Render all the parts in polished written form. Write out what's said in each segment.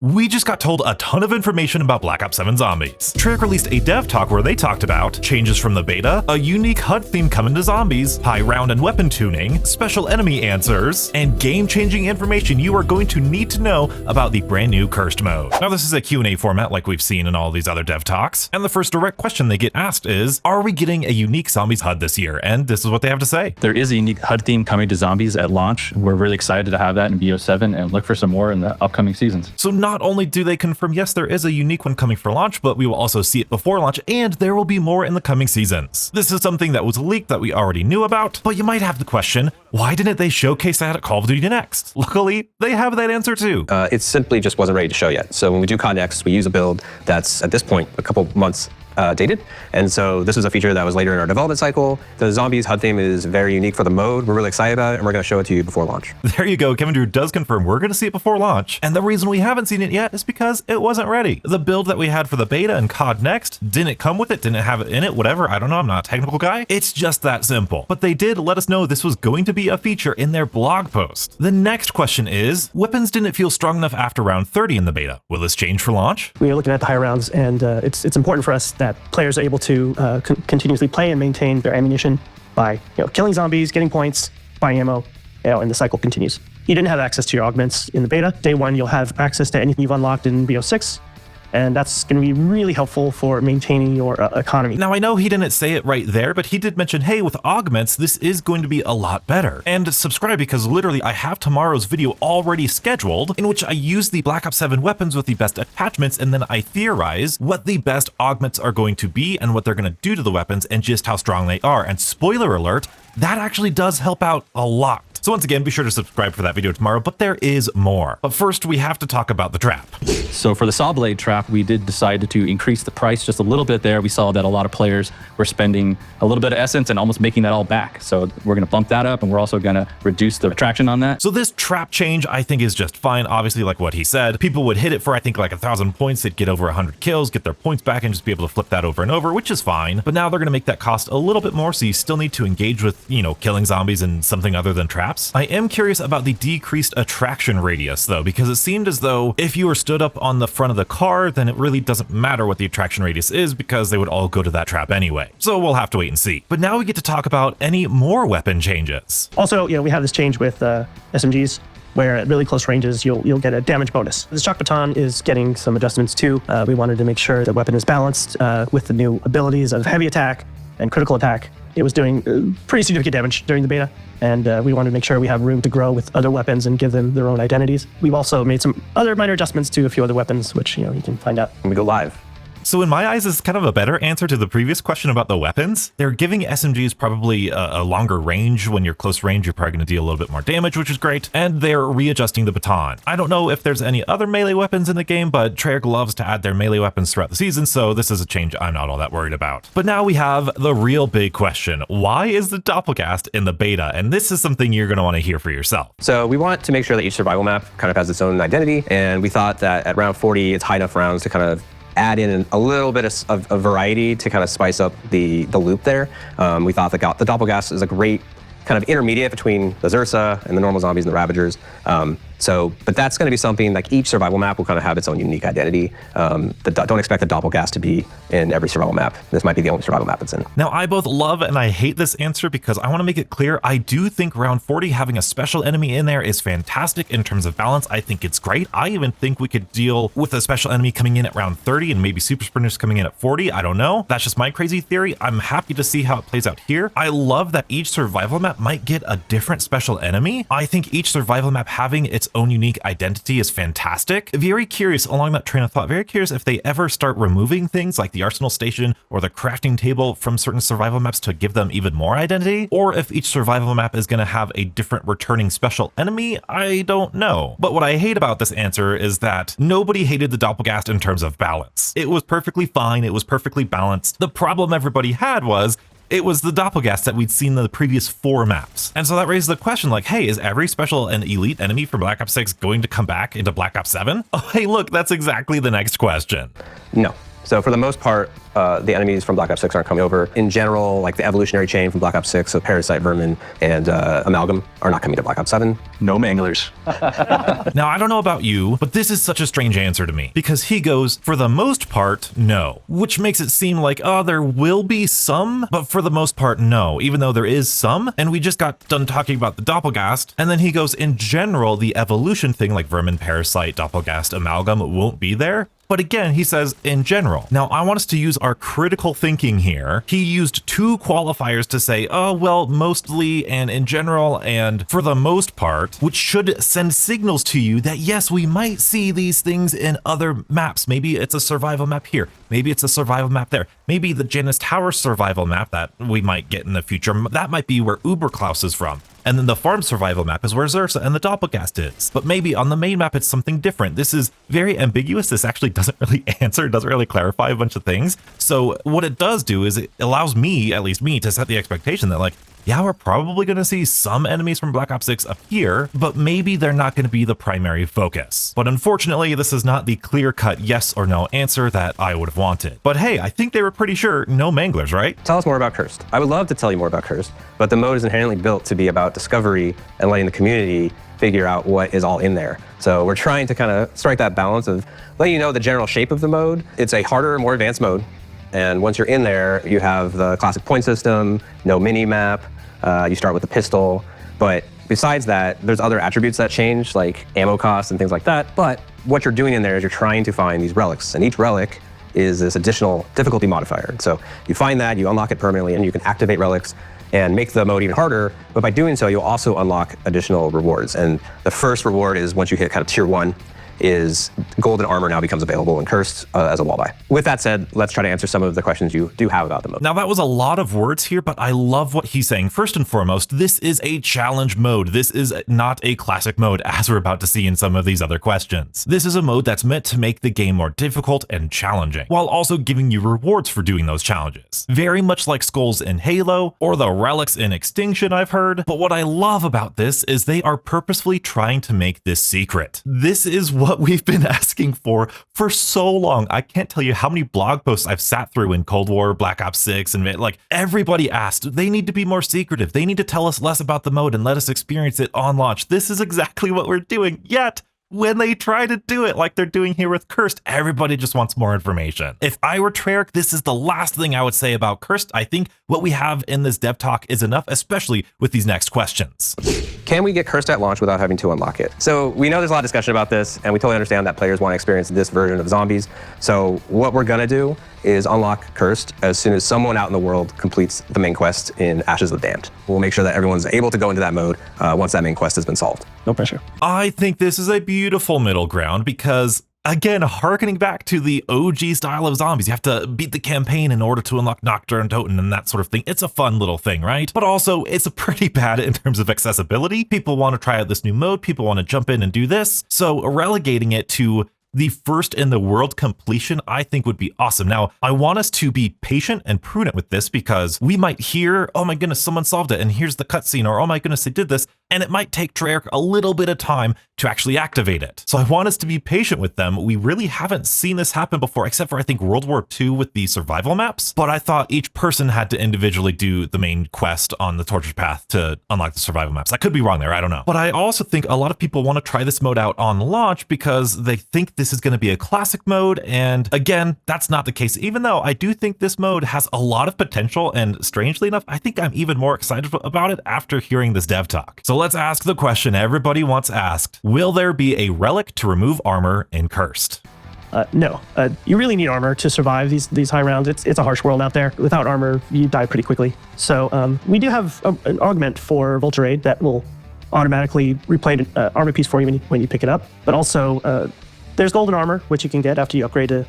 We just got told a ton of information about Black Ops 7 Zombies. Treyarch released a dev talk where they talked about changes from the beta, a unique HUD theme coming to zombies, high round and weapon tuning, special enemy answers, and game-changing information you are going to need to know about the brand new Cursed mode. Now this is a Q&A format like we've seen in all these other dev talks, and the first direct question they get asked is, are we getting a unique Zombies HUD this year? And this is what they have to say. There is a unique HUD theme coming to Zombies at launch. We're really excited to have that in BO7 and look for some more in the upcoming seasons. So not only do they confirm, yes, there is a unique one coming for launch, but we will also see it before launch, and there will be more in the coming seasons. This is something that was leaked that we already knew about, but you might have the question, why didn't they showcase that at Call of Duty Next? Luckily, they have that answer too. It simply just wasn't ready to show yet. So when we do COD Next, we use a build that's, at this point, a couple months dated. And so this was a feature that was later in our development cycle. The Zombies HUD theme is very unique for the mode. We're really excited about it, and we're going to show it to you before launch. There you go. Kevin Drew does confirm we're going to see it before launch. And the reason we haven't seen it yet is because it wasn't ready. The build that we had for the beta and COD Next didn't come with it, didn't have it in it, whatever. I don't know. I'm not a technical guy. It's just that simple. But they did let us know this was going to be a feature in their blog post. The next question is, weapons didn't feel strong enough after round 30 in the beta. Will this change for launch? We are looking at the higher rounds, and it's important for us that players are able to continuously play and maintain their ammunition by killing zombies, getting points, buying ammo, and the cycle continues. You didn't have access to your augments in the beta. Day one, you'll have access to anything you've unlocked in BO6. And that's going to be really helpful for maintaining your economy. Now, I know he didn't say it right there, but he did mention, hey, with augments, this is going to be a lot better. And subscribe, because literally I have tomorrow's video already scheduled in which I use the Black Ops 7 weapons with the best attachments, and then I theorize what the best augments are going to be and what they're going to do to the weapons and just how strong they are. And spoiler alert, that actually does help out a lot. So once again, be sure to subscribe for that video tomorrow, but there is more. But first, we have to talk about the trap. So for the saw blade trap, we did decide to increase the price just a little bit there. We saw that a lot of players were spending a little bit of essence and almost making that all back. So we're going to bump that up, and we're also going to reduce the attraction on that. So this trap change, I think, is just fine. Obviously, like what he said, people would hit it for, I think, like 1,000 points. They'd get over 100 kills, get their points back, and just be able to flip that over and over, which is fine. But now they're going to make that cost a little bit more, so you still need to engage with, killing zombies and something other than traps. I am curious about the decreased attraction radius, though, because it seemed as though if you were stood up on the front of the car, then it really doesn't matter what the attraction radius is, because they would all go to that trap anyway. So we'll have to wait and see. But now we get to talk about any more weapon changes. Also, we have this change with SMGs, where at really close ranges, you'll get a damage bonus. The shock baton is getting some adjustments too. We wanted to make sure the weapon is balanced with the new abilities of heavy attack and critical attack. It was doing pretty significant damage during the beta, and we wanted to make sure we have room to grow with other weapons and give them their own identities. We've also made some other minor adjustments to a few other weapons, which you can find out When we go live. So in my eyes, this is kind of a better answer to the previous question about the weapons. They're giving SMGs probably a longer range. When you're close range, you're probably going to deal a little bit more damage, which is great. And they're readjusting the baton. I don't know if there's any other melee weapons in the game, but Treyarch loves to add their melee weapons throughout the season, so this is a change I'm not all that worried about. But now we have the real big question. Why is the Doppleghast in the beta? And this is something you're going to want to hear for yourself. So we want to make sure that each survival map kind of has its own identity, and we thought that at round 40, it's high enough rounds to kind of add in a little bit of variety to kind of spice up the loop there. We thought the Doppleghast is a great kind of intermediate between the Zersa and the normal zombies and the Ravagers. But that's going to be something like each survival map will kind of have its own unique identity. Don't expect the Doppleghast to be in every survival map. This might be the only survival map it's in. Now, I both love and I hate this answer, because I want to make it clear, I do think round 40 having a special enemy in there is fantastic in terms of balance. I think it's great. I even think we could deal with a special enemy coming in at round 30 and maybe super sprinters coming in at 40. I don't know. That's just my crazy theory. I'm happy to see how it plays out here. I love that each survival map might get a different special enemy. I think each survival map having its own unique identity is fantastic. Very curious along that train of thought, very curious if they ever start removing things like the arsenal station or the crafting table from certain survival maps to give them even more identity, or if each survival map is going to have a different returning special enemy. I don't know. But what I hate about this answer is that nobody hated the Doppelghast in terms of balance. It was perfectly fine. It was perfectly balanced. The problem everybody had was it was the Doppelghast that we'd seen in the previous 4 maps. And so that raises the question, like, hey, is every special and elite enemy from Black Ops 6 going to come back into Black Ops 7? Oh, hey, look, that's exactly the next question. No. So for the most part, the enemies from Black Ops 6 aren't coming over. In general, like the evolutionary chain from Black Ops 6, so Parasite, Vermin, and Amalgam are not coming to Black Ops 7. No manglers. Now, I don't know about you, but this is such a strange answer to me, because he goes, for the most part, no, which makes it seem like, oh, there will be some, but for the most part, no, even though there is some. And we just got done talking about the Doppelghast, and then he goes, in general, the evolution thing like Vermin, Parasite, Doppelghast, Amalgam won't be there. But again, he says in general. Now, I want us to use our critical thinking here. He used two qualifiers to say, oh, well, mostly and in general and for the most part, which should send signals to you that, yes, we might see these things in other maps. Maybe it's a survival map here. Maybe it's a survival map there. Maybe the Janus Tower survival map that we might get in the future. That might be where Uberklaus is from. And then the farm survival map is where Zersa and the Doppelghast is. But maybe on the main map, it's something different. This is very ambiguous. This actually doesn't really answer, doesn't really clarify a bunch of things. So what it does do is it allows me, at least me, to set the expectation that like, yeah, we're probably going to see some enemies from Black Ops 6 appear, but maybe they're not going to be the primary focus. But unfortunately, this is not the clear-cut yes or no answer that I would have wanted. But hey, I think they were pretty sure no manglers, right? Tell us more about Cursed. I would love to tell you more about Cursed, but the mode is inherently built to be about discovery and letting the community figure out what is all in there. So we're trying to kind of strike that balance of letting you know the general shape of the mode. It's a harder, more advanced mode. And once you're in there, you have the classic point system, no mini-map, you start with the pistol. But besides that, there's other attributes that change, like ammo costs and things like that. But what you're doing in there is you're trying to find these relics. And each relic is this additional difficulty modifier. So you find that, you unlock it permanently, and you can activate relics and make the mode even harder. But by doing so, you'll also unlock additional rewards. And the first reward is once you hit kind of tier 1, is golden armor now becomes available in Cursed as a wall buy. With that said, let's try to answer some of the questions you do have about the mode. Now that was a lot of words here, but I love what he's saying. First and foremost, this is a challenge mode. This is not a classic mode, as we're about to see in some of these other questions. This is a mode that's meant to make the game more difficult and challenging, while also giving you rewards for doing those challenges. Very much like Skulls in Halo, or the Relics in Extinction, I've heard. But what I love about this is they are purposefully trying to make this secret. This is what we've been asking for so long. I can't tell you how many blog posts I've sat through in Cold War, Black Ops 6, and like everybody asked, they need to be more secretive. They need to tell us less about the mode and let us experience it on launch. This is exactly what we're doing. Yet, when they try to do it like they're doing here with Cursed, everybody just wants more information. If I were Treyarch, this is the last thing I would say about Cursed. I think what we have in this dev talk is enough, especially with these next questions. Can we get Cursed at launch without having to unlock it? So we know there's a lot of discussion about this, and we totally understand that players want to experience this version of zombies. So what we're gonna do is unlock Cursed as soon as someone out in the world completes the main quest in Ashes of the Damned. We'll make sure that everyone's able to go into that mode once that main quest has been solved. No pressure. I think this is a beautiful middle ground because, again, harkening back to the OG style of zombies, you have to beat the campaign in order to unlock Nocturne Totem and that sort of thing. It's a fun little thing, right? But also, it's pretty bad in terms of accessibility. People want to try out this new mode. People want to jump in and do this. So relegating it to the first in the world completion, I think would be awesome. Now, I want us to be patient and prudent with this because we might hear, oh my goodness, someone solved it, and here's the cutscene, or oh my goodness, they did this, and it might take Treyarch a little bit of time to actually activate it. So I want us to be patient with them. We really haven't seen this happen before, except for I think World War II with the survival maps, but I thought each person had to individually do the main quest on the torture path to unlock the survival maps. I could be wrong there, I don't know. But I also think a lot of people want to try this mode out on launch because they think this is going to be a classic mode, and again, that's not the case, even though I do think this mode has a lot of potential, and strangely enough, I think I'm even more excited about it after hearing this dev talk. So let's ask the question everybody wants asked. Will there be a relic to remove armor in Cursed? No. You really need armor to survive these high rounds. It's a harsh world out there. Without armor, you die pretty quickly. So we do have an augment for Vulture Aid that will automatically replay an armor piece for you when you pick it up, but also there's golden armor, which you can get after you upgrade to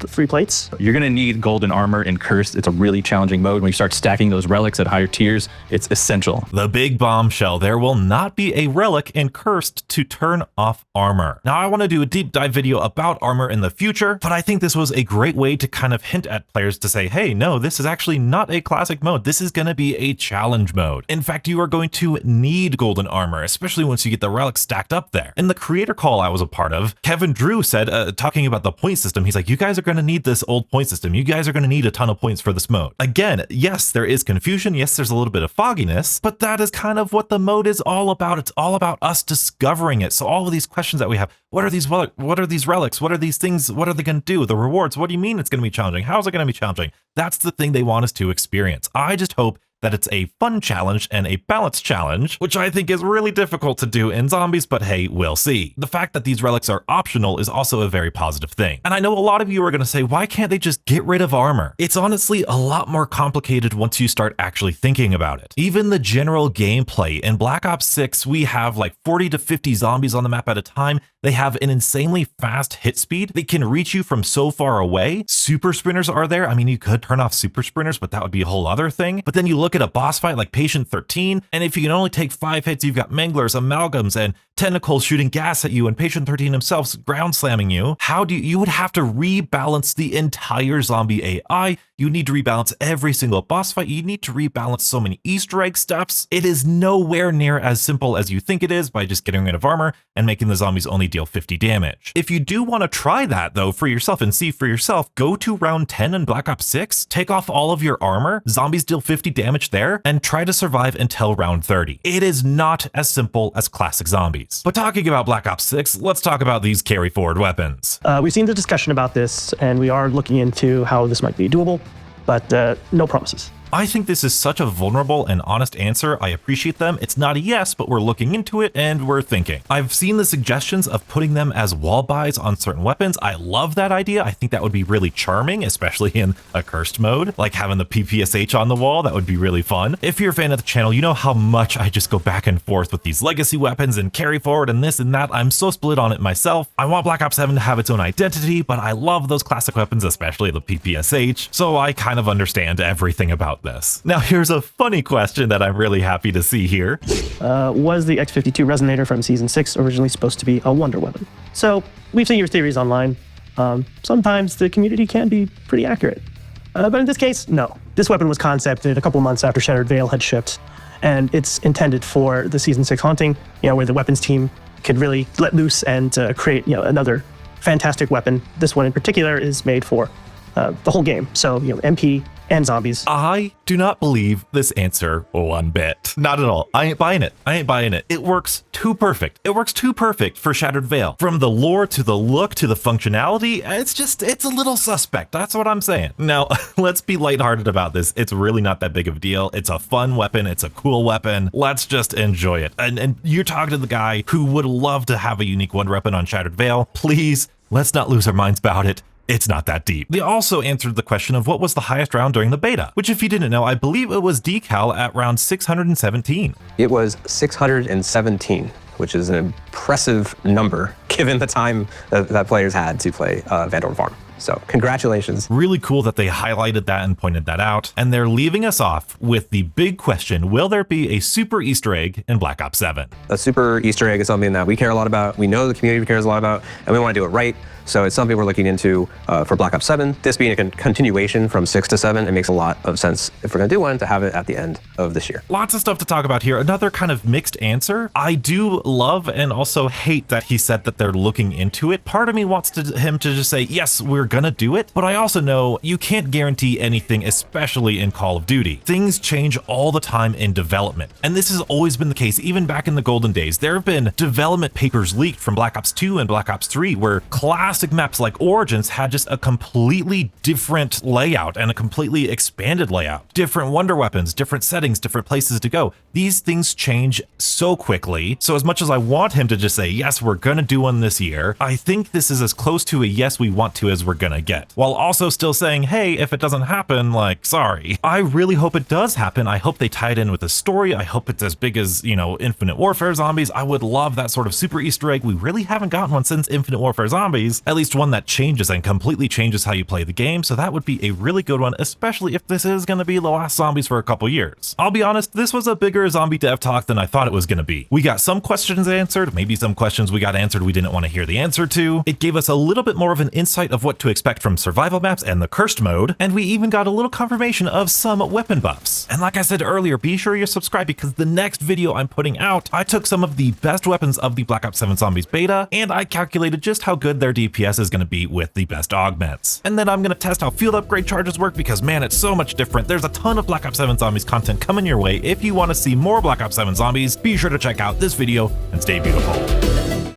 3 plates. You're going to need golden armor in Cursed. It's a really challenging mode. When you start stacking those relics at higher tiers, it's essential. The big bombshell, there will not be a relic in Cursed to turn off armor. Now, I want to do a deep dive video about armor in the future, but I think this was a great way to kind of hint at players to say, hey, no, this is actually not a classic mode. This is going to be a challenge mode. In fact, you are going to need golden armor, especially once you get the relics stacked up there. In the creator call I was a part of, Kevin Drew said, talking about the point system, he's like, you guys are going to need this old point system. You guys are going to need a ton of points for this mode. Again, yes, there is confusion. Yes, there's a little bit of fogginess, but that is kind of what the mode is all about. It's all about us discovering it. So all of these questions that we have, what are these relics? What are these things? What are they going to do? The rewards, what do you mean it's going to be challenging? How is it going to be challenging? That's the thing they want us to experience. I just hope that it's a fun challenge and a balanced challenge, which I think is really difficult to do in zombies, but hey, we'll see. The fact that these relics are optional is also a very positive thing. And I know a lot of you are going to say, why can't they just get rid of armor? It's honestly a lot more complicated once you start actually thinking about it. Even the general gameplay in Black Ops 6, we have like 40 to 50 zombies on the map at a time. They have an insanely fast hit speed. They can reach you from so far away. Super sprinters are there. I mean, you could turn off super sprinters, but that would be a whole other thing. But then you look at a boss fight like Patient 13, and if you can only take 5 hits, you've got manglers, amalgams, and tentacles shooting gas at you, and Patient 13 himself ground slamming you. You would have to rebalance the entire zombie AI. You need to rebalance every single boss fight. You need to rebalance so many Easter egg stuffs. It is nowhere near as simple as you think it is by just getting rid of armor and making the zombies only deal 50 damage. If you do want to try that though for yourself and see for yourself, go to round 10 in Black Ops 6, take off all of your armor, zombies deal 50 damage there, and try to survive until round 30. It is not as simple as classic zombies. But talking about Black Ops 6, let's talk about these carry forward weapons. We've seen the discussion about this, and we are looking into how this might be doable, but no promises. I think this is such a vulnerable and honest answer. I appreciate them. It's not a yes, but we're looking into it and we're thinking. I've seen the suggestions of putting them as wall buys on certain weapons. I love that idea. I think that would be really charming, especially in a cursed mode, like having the PPSH on the wall. That would be really fun. If you're a fan of the channel, you know how much I just go back and forth with these legacy weapons and carry forward and this and that. I'm so split on it myself. I want Black Ops 7 to have its own identity, but I love those classic weapons, especially the PPSH. So I kind of understand everything about this. Now here's a funny question that I'm really happy to see here. Was the X-52 resonator from Season 6 originally supposed to be a wonder weapon? So we've seen your theories online. Sometimes the community can be pretty accurate. But in this case, no. This weapon was concepted a couple months after Shattered Veil had shipped, and it's intended for the Season 6 haunting, where the weapons team could really let loose and create, another fantastic weapon. This one in particular is made for the whole game. So, MP and zombies. I do not believe this answer one bit. Not at all. I ain't buying it. It works too perfect. It works too perfect for Shattered Veil. From the lore to the look to the functionality, it's a little suspect. That's what I'm saying. Now, let's be lighthearted about this. It's really not that big of a deal. It's a fun weapon. It's a cool weapon. Let's just enjoy it. And you're talking to the guy who would love to have a unique wonder weapon on Shattered Veil. Please, let's not lose our minds about it. It's not that deep. They also answered the question of what was the highest round during the beta, which if you didn't know, I believe it was Decal at round 617. It was 617, which is an impressive number given the time that players had to play Vandoorne Farm. So congratulations. Really cool that they highlighted that and pointed that out. And they're leaving us off with the big question, will there be a super Easter egg in Black Ops 7? A super Easter egg is something that we care a lot about. We know the community cares a lot about, and we want to do it right. So it's something we're looking into for Black Ops 7. This being a continuation from 6 to 7, it makes a lot of sense if we're going to do one to have it at the end of this year. Lots of stuff to talk about here. Another kind of mixed answer. I do love and also hate that he said that they're looking into it. Part of me wants him to just say, yes, we're going to do it. But I also know you can't guarantee anything, especially in Call of Duty. Things change all the time in development. And this has always been the case, even back in the golden days. There have been development papers leaked from Black Ops 2 and Black Ops 3 where classic maps like Origins had just a completely different layout and a completely expanded layout. Different wonder weapons, different settings, different places to go. These things change so quickly. So as much as I want him to just say, yes, we're going to do one this year, I think this is as close to a yes we want to as we're going to get. While also still saying, hey, if it doesn't happen, like, sorry. I really hope it does happen. I hope they tie it in with a story. I hope it's as big as, Infinite Warfare Zombies. I would love that sort of super Easter egg. We really haven't gotten one since Infinite Warfare Zombies, at least one that changes and completely changes how you play the game. So that would be a really good one, especially if this is going to be the last zombies for a couple years. I'll be honest, this was a bigger zombie dev talk than I thought it was going to be. We got some questions answered, maybe some questions we got answered we didn't want to hear the answer to. It gave us a little bit more of an insight of what to expect from survival maps and the cursed mode, and we even got a little confirmation of some weapon buffs. And like I said earlier, be sure you subscribe because the next video I'm putting out, I took some of the best weapons of the Black Ops 7 Zombies beta, and I calculated just how good their DPS is going to be with the best augments. And then I'm going to test how field upgrade charges work because man, it's so much different. There's a ton of Black Ops 7 Zombies content coming your way. If you want to see more Black Ops 7 Zombies, be sure to check out this video and stay beautiful.